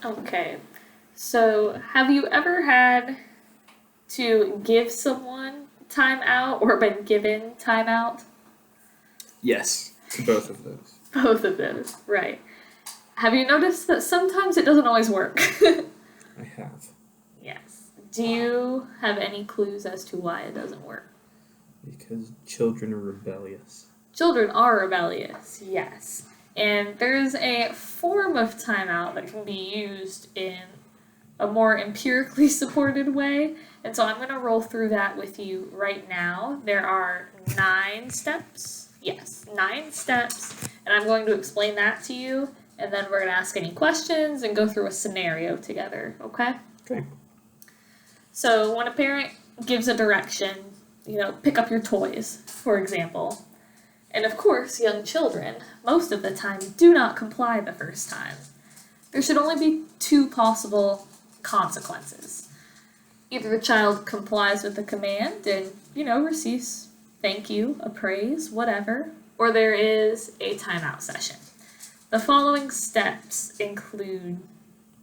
Okay. So, have you ever had to give someone time out or been given time out? Yes, to both of those. Both of those, right. Have you noticed that sometimes it doesn't always work? I have. Yes. Do you have any clues as to why it doesn't work? Because children are rebellious. Children are rebellious, yes. And there's a form of timeout that can be used in a more empirically supported way. And so I'm going to roll through that with you right now. There are 9 steps. Yes, 9 steps. And I'm going to explain that to you. And then we're going to ask any questions and go through a scenario together, okay? Okay. So when a parent gives a direction, pick up your toys, for example. And of course, young children, most of the time, do not comply the first time. There should only be 2 possible consequences. Either the child complies with the command and, receives thank you, a praise, whatever, or there is a timeout session. The following steps include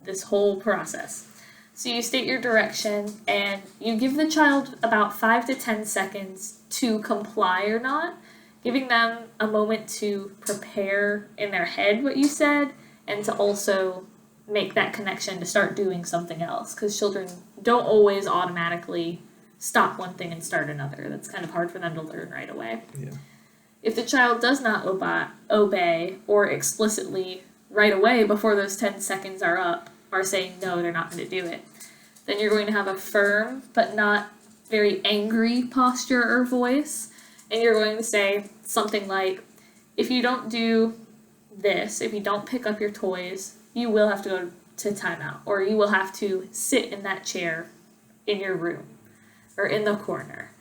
this whole process. So you state your direction and you give the child about 5 to 10 seconds to comply or not, giving them a moment to prepare in their head what you said and to also make that connection to start doing something else, because children don't always automatically stop one thing and start another. That's kind of hard for them to learn right away. Yeah. If the child does not obey or explicitly right away before those 10 seconds are up are saying no, they're not going to do it, then you're going to have a firm but not very angry posture or voice, and you're going to say something like, if you don't do this, if you don't pick up your toys, you will have to go to timeout, or you will have to sit in that chair in your room or in the corner.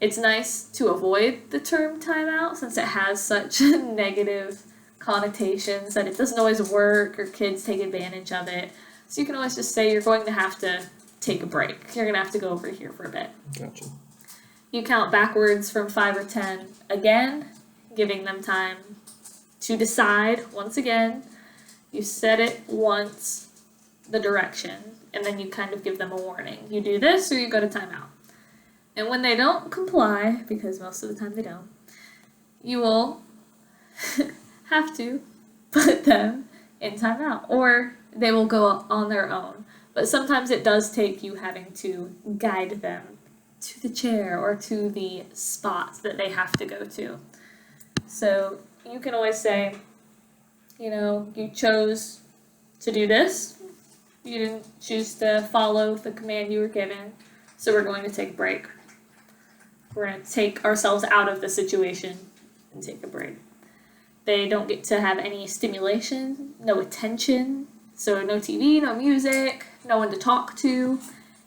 It's nice to avoid the term timeout since it has such negative connotations that it doesn't always work or kids take advantage of it. So you can always just say you're going to have to take a break. You're going to have to go over here for a bit. Gotcha. You count backwards from 5 or 10 again, giving them time to decide once again. You set it once, the direction, and then you kind of give them a warning. You do this or you go to timeout. And when they don't comply, because most of the time they don't, you will have to put them in timeout, or they will go on their own. But sometimes it does take you having to guide them to the chair or to the spot that they have to go to. So you can always say, you chose to do this. You didn't choose to follow the command you were given, so we're going to take a break. We're going to take ourselves out of the situation and take a break. They don't get to have any stimulation, no attention, so no TV, no music, no one to talk to.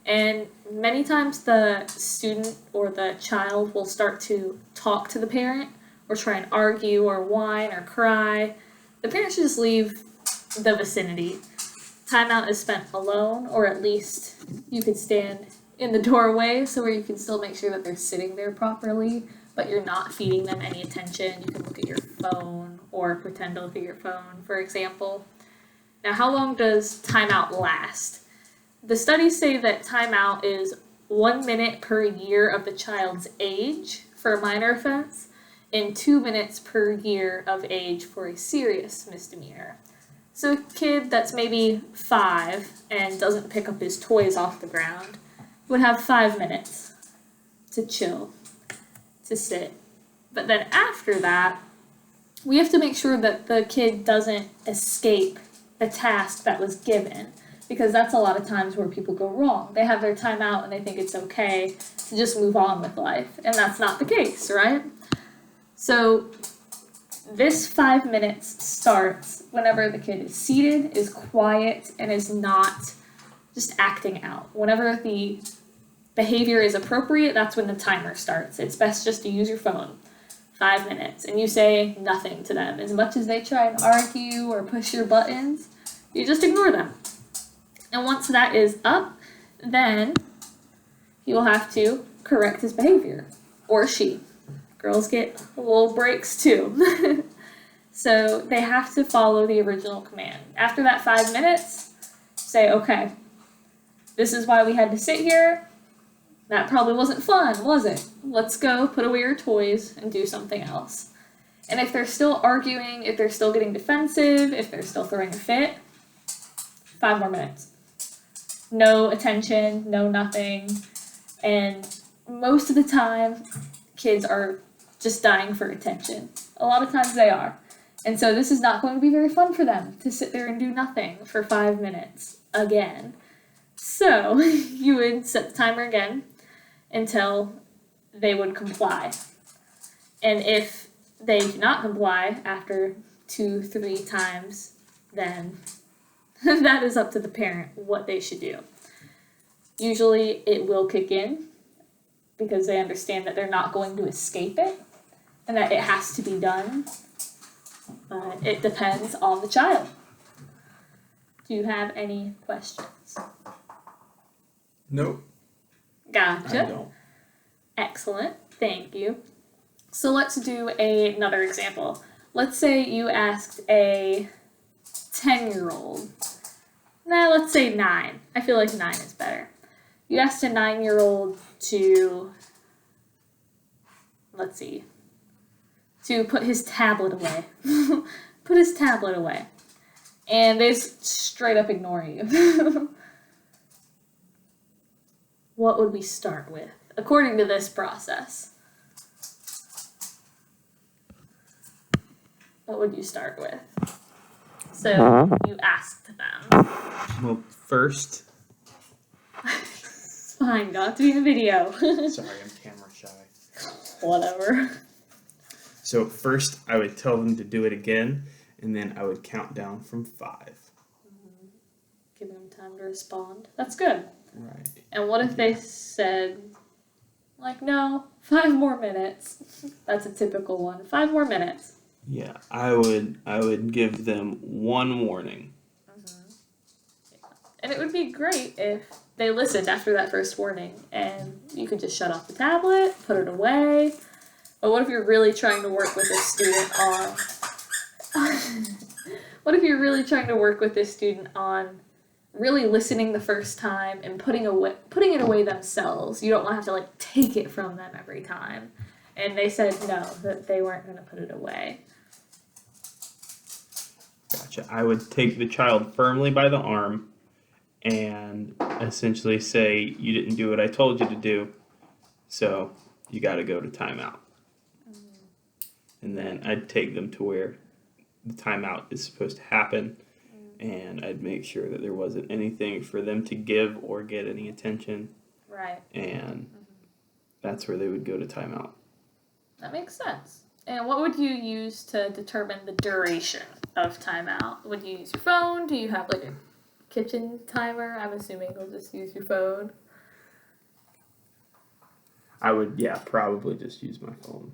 And many times the student or the child will start to talk to the parent or try and argue or whine or cry. The parent should just leave the vicinity. Timeout is spent alone, or at least you could stand in the doorway so where you can still make sure that they're sitting there properly, but you're not feeding them any attention. You can look at your phone or pretend to look at your phone, for example. Now, how long does timeout last? The studies say that timeout is 1 minute per year of the child's age for a minor offense and 2 minutes per year of age for a serious misdemeanor. So a kid that's maybe 5 and doesn't pick up his toys off the ground would have 5 minutes to chill, to sit. But then after that, we have to make sure that the kid doesn't escape the task that was given, because that's a lot of times where people go wrong. They have their time out and they think it's okay to just move on with life, and that's not the case, right? So this 5 minutes starts whenever the kid is seated, is quiet, and is not just acting out. Whenever the behavior is appropriate, that's when the timer starts. It's best just to use your phone. 5 minutes, and you say nothing to them. As much as they try and argue or push your buttons, you just ignore them. And once that is up, then he will have to correct his behavior, or she. Girls get little breaks too. So they have to follow the original command. After that 5 minutes, say, okay, this is why we had to sit here. That probably wasn't fun, was it? Let's go put away your toys and do something else. And if they're still arguing, if they're still getting defensive, if they're still throwing a fit, 5 more minutes. No attention, no nothing. And most of the time, kids are just dying for attention. A lot of times they are. And so this is not going to be very fun for them to sit there and do nothing for 5 minutes again. So you would set the timer again until they would comply. And if they do not comply after 2-3 times, then that is up to the parent what they should do. Usually it will kick in because they understand that they're not going to escape it and that it has to be done. But it depends on the child. Do you have any questions? Nope. Gotcha. I don't. Excellent. Thank you. So let's do another example. Let's say you asked a 10-year-old. Let's say 9. I feel like 9 is better. You asked a 9-year-old to, to put his tablet away. Put his tablet away. And they straight up ignore you. What would we start with, according to this process? What would you start with? So you asked them. Well, first. It's fine, got to be in the video. Sorry, I'm camera shy. Whatever. So first, I would tell them to do it again, and then I would count down from 5. Giving them time to respond. That's good. Right. And what if they said, no, 5 more minutes? That's a typical one. 5 more minutes. Yeah, I would give them 1 warning. And it would be great if they listened after that first warning and you could just shut off the tablet, put it away. But what if you're really trying to work with a student on... What if you're really trying to work with this student on really listening the first time and putting it away themselves? You don't want to have to take it from them every time. And they said no, that they weren't going to put it away. Gotcha. I would take the child firmly by the arm and essentially say, you didn't do what I told you to do, so you got to go to timeout. And then I'd take them to where the timeout is supposed to happen, and I'd make sure that there wasn't anything for them to give or get any attention. Right. And that's where they would go to timeout. That makes sense. And what would you use to determine the duration of timeout? Would you use your phone? Do you have a kitchen timer? I'm assuming you'll just use your phone. I would, probably just use my phone.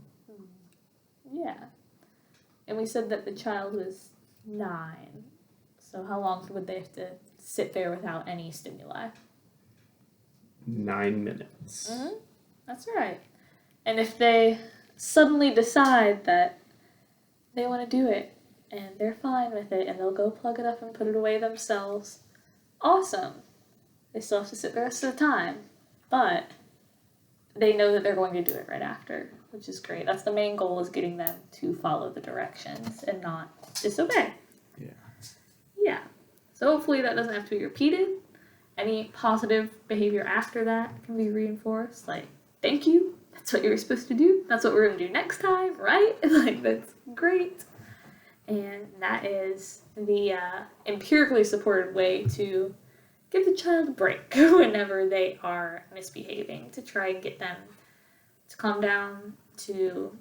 Yeah. And we said that the child was 9. So how long would they have to sit there without any stimuli? 9 minutes. That's right. And if they suddenly decide that they want to do it and they're fine with it and they'll go plug it up and put it away themselves, awesome. They still have to sit the rest of the time, but they know that they're going to do it right after, which is great. That's the main goal, is getting them to follow the directions and not disobey. Yeah. So hopefully that doesn't have to be repeated. Any positive behavior after that can be reinforced. Thank you. That's what you were supposed to do. That's what we're going to do next time, right? That's great. And that is the empirically supported way to give the child a break whenever they are misbehaving, to try and get them to calm down, to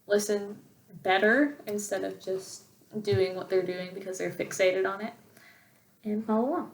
listen better instead of just doing what they're doing because they're fixated on it, and follow along.